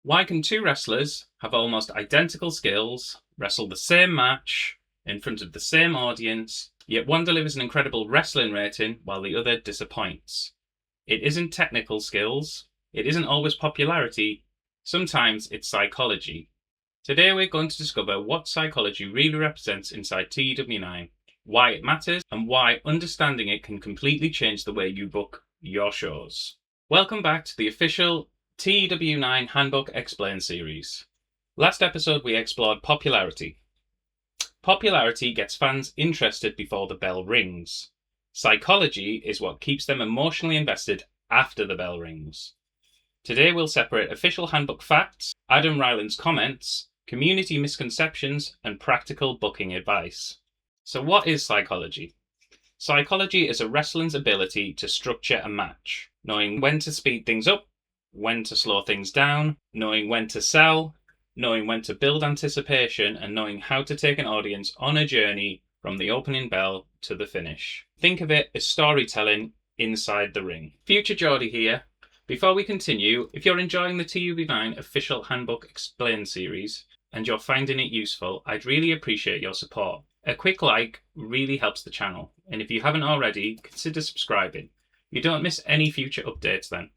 Why can two wrestlers have almost identical skills, wrestle the same match in front of the same audience, yet one delivers an incredible wrestling rating while the other disappoints? It isn't technical skills, it isn't always popularity, sometimes it's psychology. Today we're going to discover what psychology really represents inside TEW9, why it matters, and why understanding it can completely change the way you book your shows. Welcome back to the official TEW9 Handbook Explained series. Last episode we explored popularity. Popularity gets fans interested before the bell rings. Psychology is what keeps them emotionally invested after the bell rings. Today we'll separate official handbook facts, Adam Ryland's comments, community misconceptions, and practical booking advice. So what is psychology? Psychology is a wrestling's ability to structure a match, knowing when to speed things up, when to slow things down, knowing when to sell, knowing when to build anticipation, and knowing how to take an audience on a journey from the opening bell to the finish. Think of it as storytelling inside the ring. Future Geordie here. Before we continue, if you're enjoying the TEW9 Official Handbook Explained series and you're finding it useful, I'd really appreciate your support. A quick like really helps the channel, and if you haven't already, consider subscribing. You don't miss any future updates then.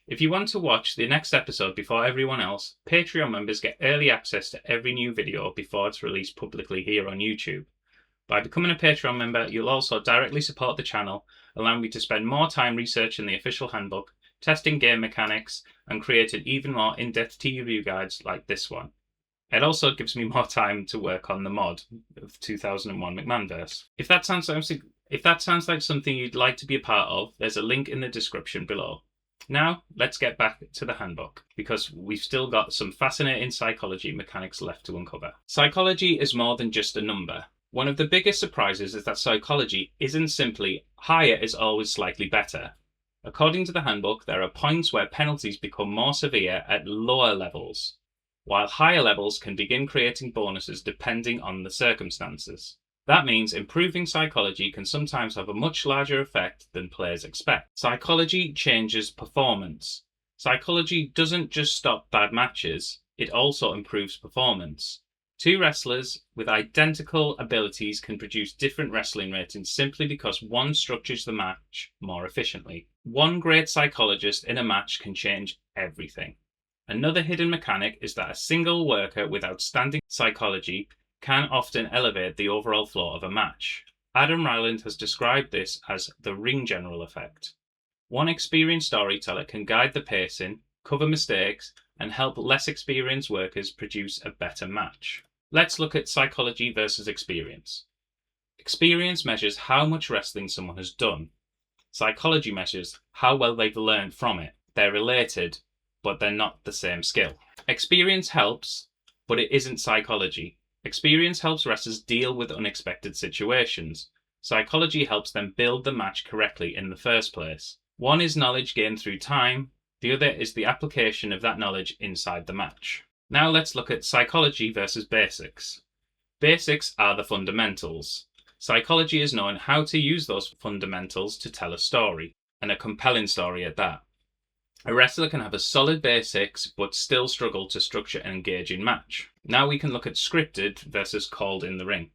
If you want to watch the next episode before everyone else, Patreon members get early access to every new video before it's released publicly here on YouTube. By becoming a Patreon member, you'll also directly support the channel, allowing me to spend more time researching the official handbook, testing game mechanics, and creating even more in-depth TEW guides like this one. It also gives me more time to work on the mod of 2001 McMahonverse. If that sounds like something you'd like to be a part of, there's a link in the description below. Now, let's get back to the handbook, because we've still got some fascinating psychology mechanics left to uncover. Psychology is more than just a number. One of the biggest surprises is that psychology isn't simply higher is always slightly better. According to the handbook, there are points where penalties become more severe at lower levels, while higher levels can begin creating bonuses depending on the circumstances. That means improving psychology can sometimes have a much larger effect than players expect. Psychology changes performance. Psychology doesn't just stop bad matches, it also improves performance. Two wrestlers with identical abilities can produce different wrestling ratings simply because one structures the match more efficiently. One great psychologist in a match can change everything. Another hidden mechanic is that a single worker with outstanding psychology can often elevate the overall flow of a match. Adam Ryland has described this as the ring general effect. One experienced storyteller can guide the pacing, cover mistakes, and help less experienced workers produce a better match. Let's look at psychology versus experience. Experience measures how much wrestling someone has done. Psychology measures how well they've learned from it. They're related, but they're not the same skill. Experience helps, but it isn't psychology. Experience helps wrestlers deal with unexpected situations. Psychology helps them build the match correctly in the first place. One is knowledge gained through time, the other is the application of that knowledge inside the match. Now let's look at psychology versus basics. Basics are the fundamentals. Psychology is knowing how to use those fundamentals to tell a story, and a compelling story at that. A wrestler can have a solid basics but still struggle to structure an engaging match. Now we can look at scripted versus called in the ring.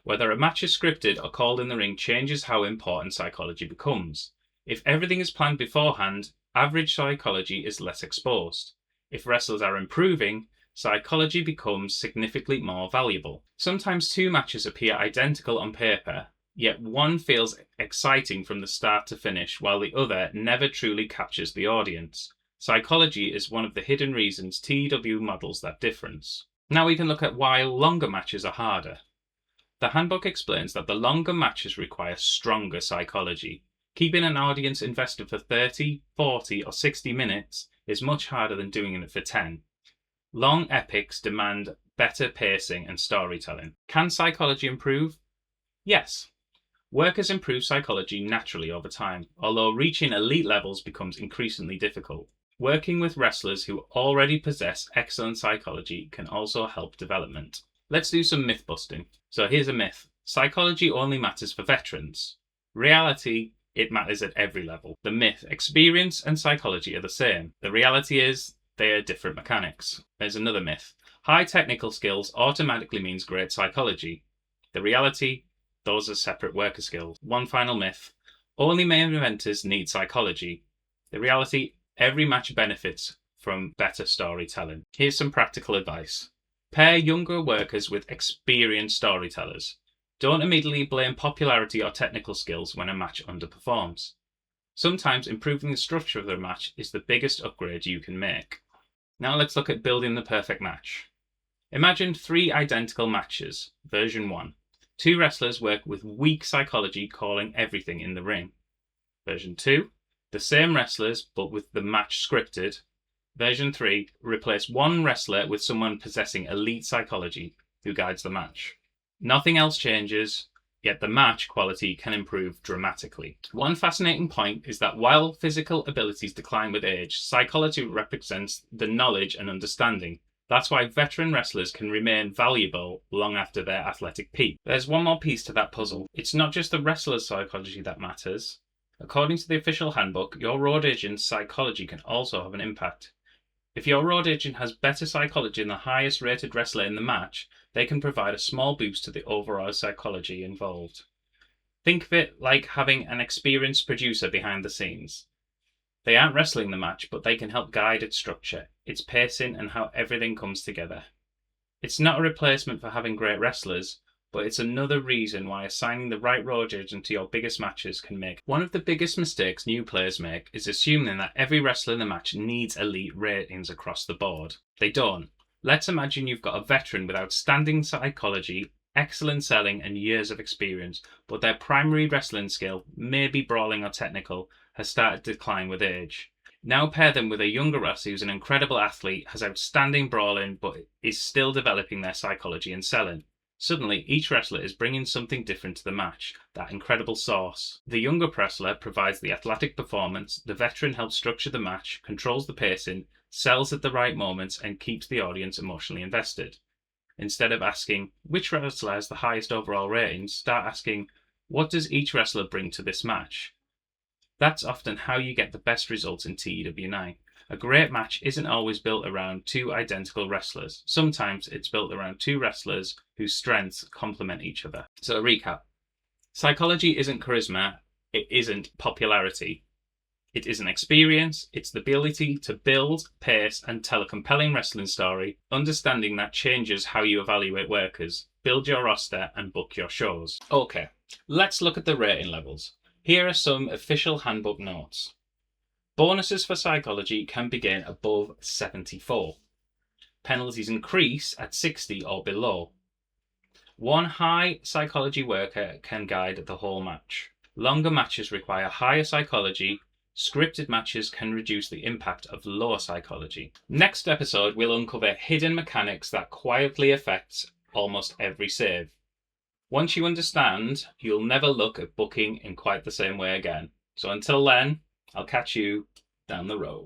Whether a match is scripted or called in the ring changes how important psychology becomes. If everything is planned beforehand, average psychology is less exposed. If wrestlers are improving, psychology becomes significantly more valuable. Sometimes two matches appear identical on paper, yet one feels exciting from the start to finish, while the other never truly captures the audience. Psychology is one of the hidden reasons TEW models that difference. Now we can look at why longer matches are harder. The handbook explains that the longer matches require stronger psychology. Keeping an audience invested for 30, 40 or 60 minutes is much harder than doing it for 10. Long epics demand better pacing and storytelling. Can psychology improve? Yes. Workers improve psychology naturally over time, although reaching elite levels becomes increasingly difficult. Working with wrestlers who already possess excellent psychology can also help development. Let's do some myth busting. So here's a myth. Psychology only matters for veterans. Reality, it matters at every level. The myth, experience and psychology are the same. The reality is, They are different mechanics. There's another myth. High technical skills automatically means great psychology. The reality, those are separate worker skills. One final myth. Only main eventers need psychology. The reality, every match benefits from better storytelling. Here's some practical advice. Pair younger workers with experienced storytellers. Don't immediately blame popularity or technical skills when a match underperforms. Sometimes improving the structure of the match is the biggest upgrade you can make. Now let's look at building the perfect match. Imagine 3 identical matches. Version 1. 2 wrestlers work with weak psychology calling everything in the ring. Version 2. The same wrestlers but with the match scripted. Version 3. Replace one wrestler with someone possessing elite psychology who guides the match. Nothing else changes, yet the match quality can improve dramatically. One fascinating point is that while physical abilities decline with age, psychology represents the knowledge and understanding. That's why veteran wrestlers can remain valuable long after their athletic peak. There's one more piece to that puzzle. It's not just the wrestler's psychology that matters. According to the official handbook, your road agent's psychology can also have an impact. If your road agent has better psychology than the highest rated wrestler in the match, they can provide a small boost to the overall psychology involved. Think of it like having an experienced producer behind the scenes. They aren't wrestling the match, but they can help guide its structure, its pacing, and how everything comes together. It's not a replacement for having great wrestlers, but it's another reason why assigning the right road agent to your biggest matches can make. One of the biggest mistakes new players make is assuming that every wrestler in the match needs elite ratings across the board. They don't. Let's imagine you've got a veteran with outstanding psychology, excellent selling, and years of experience, but their primary wrestling skill, maybe brawling or technical, has started to decline with age. Now pair them with a younger wrestler who's an incredible athlete, has outstanding brawling, but is still developing their psychology and selling. Suddenly, each wrestler is bringing something different to the match, that incredible sauce. The younger wrestler provides the athletic performance, the veteran helps structure the match, controls the pacing, sells at the right moments, and keeps the audience emotionally invested. Instead of asking, which wrestler has the highest overall ratings, start asking, what does each wrestler bring to this match? That's often how you get the best results in TEW IX. A great match isn't always built around 2 identical wrestlers. Sometimes it's built around 2 wrestlers whose strengths complement each other. So recap. Psychology isn't charisma, it isn't popularity. It isn't experience, it's the ability to build, pace, and tell a compelling wrestling story, understanding that changes how you evaluate workers, build your roster, and book your shows. Okay, let's look at the rating levels. Here are some official handbook notes. Bonuses for psychology can begin above 74. Penalties increase at 60 or below. One high psychology worker can guide the whole match. Longer matches require higher psychology. Scripted matches can reduce the impact of lower psychology. Next episode, we'll uncover hidden mechanics that quietly affect almost every save. Once you understand, you'll never look at booking in quite the same way again. So until then, I'll catch you down the road.